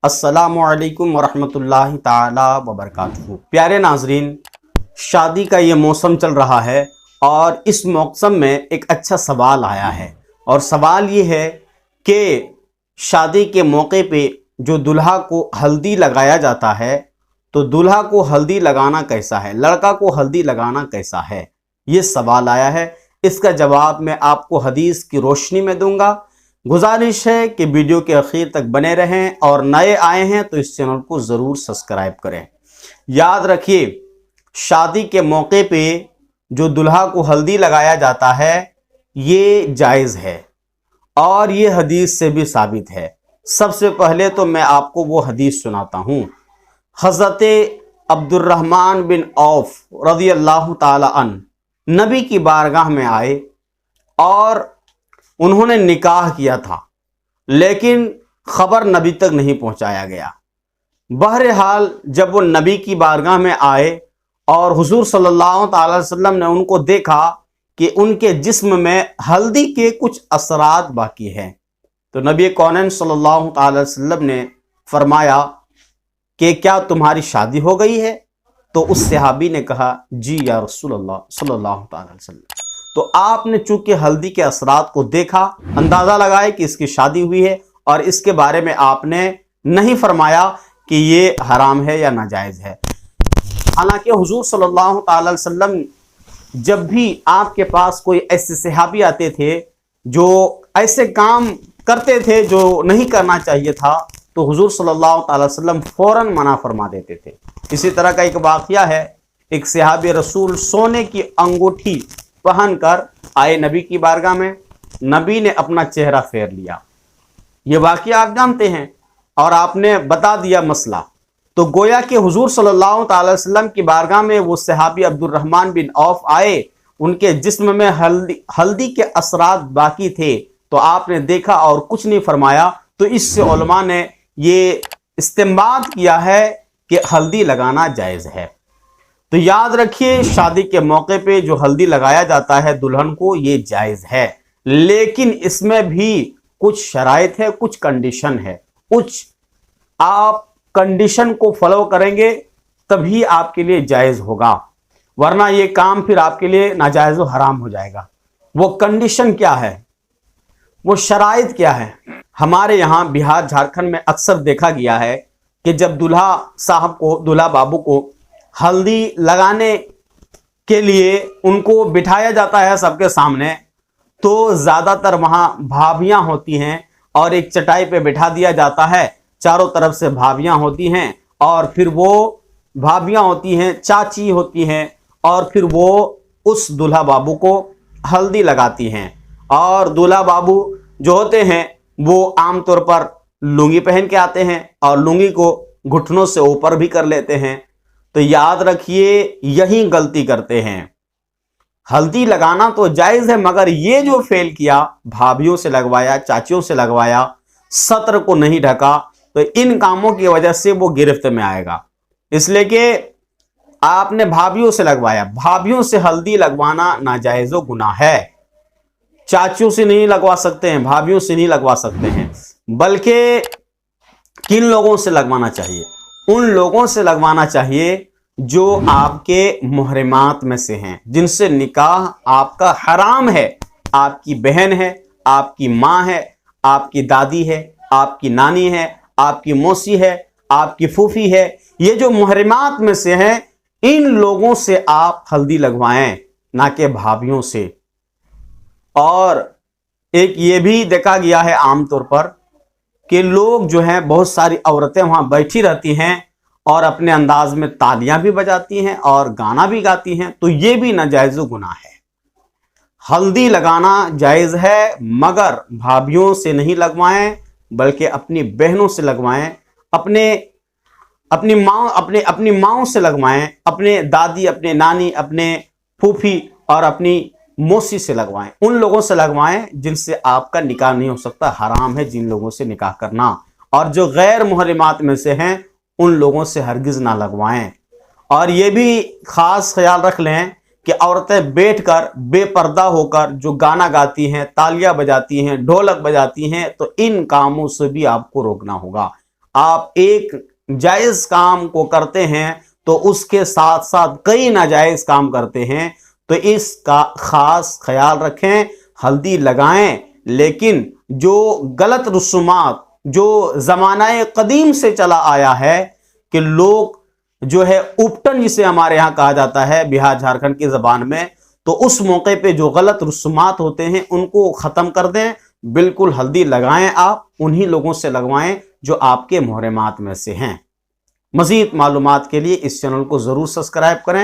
अस्सलामु अलैकुम वरहमतुल्लाहि ताला वबरकातुहू। प्यारे नाजरीन, शादी का ये मौसम चल रहा है और इस मौसम में एक अच्छा सवाल आया है और सवाल ये है कि शादी के मौके पे जो दुल्हा को हल्दी लगाया जाता है तो दुल्हा को हल्दी लगाना कैसा है, लड़का को हल्दी लगाना कैसा है, ये सवाल आया है। इसका जवाब मैं आपको हदीस की रोशनी में दूंगा। गुजारिश है कि वीडियो के आखिर तक बने रहें और नए आए हैं तो इस चैनल को ज़रूर सब्सक्राइब करें। याद रखिए, शादी के मौके पे जो दुल्हा को हल्दी लगाया जाता है ये जायज़ है और ये हदीस से भी साबित है। सबसे पहले तो मैं आपको वो हदीस सुनाता हूँ। हज़रत अब्दुर्रहमान बिन औफ रज़ी अल्लाह ताला अन्हु नबी की बारगाह में आए और उन्होंने निकाह किया था, लेकिन खबर नबी तक नहीं पहुंचाया गया। बहरहाल जब वो नबी की बारगाह में आए और हुजूर सल्लल्लाहु अलैहि वसल्लम ने उनको देखा कि उनके जिस्म में हल्दी के कुछ असरात बाकी हैं, तो नबी कौनैन सल्लल्लाहु अलैहि वसल्लम ने फरमाया कि क्या तुम्हारी शादी हो गई है? तो उस सहाबी ने कहा, जी या रसूलल्लाह सल्लल्लाहु अलैहि वसल्लम। तो आपने चूंकि हल्दी के असरात को देखा, अंदाज़ा लगाए कि इसकी शादी हुई है और इसके बारे में आपने नहीं फरमाया कि ये हराम है या नाजायज़ है। हालांकि हुजूर सल्लल्लाहु अलैहि वसल्लम जब भी आपके पास कोई ऐसे सहाबी आते थे जो ऐसे काम करते थे जो नहीं करना चाहिए था, तो हुजूर सल्लल्लाहु अलैहि वसल्लम फ़ौरन मना फरमा देते थे। इसी तरह का एक वाक़या है, एक सहाबी रसूल सोने की अंगूठी पहनकर आए नबी की बारगाह में, नबी ने अपना चेहरा फेर लिया। ये वाक़या आप जानते हैं और आपने बता दिया मसला। तो गोया कि हुजूर सल्लल्लाहु अलैहि वसल्लम की बारगाह में वो सहाबी अब्दुर्रहमान बिन औफ आए, उनके जिस्म में हल्दी के असरात बाकी थे, तो आपने देखा और कुछ नहीं फरमाया। तो इससे उलमा ने ये इस्तेमाल किया है कि हल्दी लगाना जायज़ है। तो याद रखिए, शादी के मौके पे जो हल्दी लगाया जाता है दुल्हन को, ये जायज़ है, लेकिन इसमें भी कुछ शराइत है, कुछ कंडीशन है। कुछ आप कंडीशन को फॉलो करेंगे तभी आपके लिए जायज़ होगा, वरना ये काम फिर आपके लिए नाजायज़ व हराम हो जाएगा। वो कंडीशन क्या है, वो शराइत क्या है? हमारे यहाँ बिहार झारखंड में अक्सर देखा गया है कि जब दूल्हा साहब को, दूल्हा बाबू को हल्दी लगाने के लिए उनको बिठाया जाता है सबके सामने, तो ज़्यादातर वहाँ भाभियाँ होती हैं और एक चटाई पे बिठा दिया जाता है, चारों तरफ से भाभियाँ होती हैं और फिर वो भाभियाँ होती हैं, चाची होती हैं, और फिर वो उस दूल्हा बाबू को हल्दी लगाती हैं। और दूल्हा बाबू जो होते हैं वो आमतौर पर लुंगी पहन के आते हैं और लुंगी को घुटनों से ऊपर भी कर लेते हैं। तो याद रखिए, यही गलती करते हैं। हल्दी लगाना तो जायज़ है, मगर ये जो फेल किया, भाभियों से लगवाया, चाचियों से लगवाया, सत्र को नहीं ढका, तो इन कामों की वजह से वो गिरफ्त में आएगा। इसलिए कि आपने भाभियों से लगवाया, भाभियों से हल्दी लगवाना नाजायज़ गुनाह है। चाचियों से नहीं लगवा सकते हैं, भाभियों से नहीं लगवा सकते हैं, बल्कि किन लोगों से लगवाना चाहिए? उन लोगों से लगवाना चाहिए जो आपके मुहर्रमात में से हैं, जिनसे निकाह आपका हराम है। आपकी बहन है, आपकी माँ है, आपकी दादी है, आपकी नानी है, आपकी मौसी है, आपकी फूफी है। ये जो मुहर्रमात में से हैं, इन लोगों से आप हल्दी लगवाएं, ना कि भाभियों से। और एक ये भी देखा गया है आमतौर पर कि लोग जो हैं, बहुत सारी औरतें वहाँ बैठी रहती हैं और अपने अंदाज में तालियां भी बजाती हैं और गाना भी गाती हैं, तो ये भी नाजायज़ गुनाह है। हल्दी लगाना जायज़ है, मगर भाभियों से नहीं लगवाएं, बल्कि अपनी बहनों से लगवाएं, अपनी माँओं से लगवाएं, अपने दादी, अपने नानी, अपने फूफी और अपनी मौसी से लगवाएं। उन लोगों से लगवाएं जिनसे आपका निकाह नहीं हो सकता, हराम है जिन लोगों से निकाह करना। और जो गैर मुहर्रमात में से हैं, उन लोगों से हरगिज़ ना लगवाएं। और ये भी ख़ास ख्याल रख लें कि औरतें बैठकर बेपर्दा होकर जो गाना गाती हैं, तालियां बजाती हैं, ढोलक बजाती हैं, तो इन कामों से भी आपको रोकना होगा। आप एक जायज़ काम को करते हैं तो उसके साथ साथ कई नाजायज़ काम करते हैं, तो इसका ख़ास ख्याल रखें। हल्दी लगाएं, लेकिन जो गलत रसूमात जो ज़माना कदीम से चला आया है कि लोग जो है उपटन जिसे हमारे यहाँ कहा जाता है बिहार झारखंड की ज़बान में, तो उस मौके पे जो गलत रसूमात होते हैं उनको ख़त्म कर दें। बिल्कुल हल्दी लगाएं, आप उन्हीं लोगों से लगवाएं जो आपके मुहर्रमात में से हैं। मज़ीद मालूमात के लिए इस चैनल को ज़रूर सब्सक्राइब करें।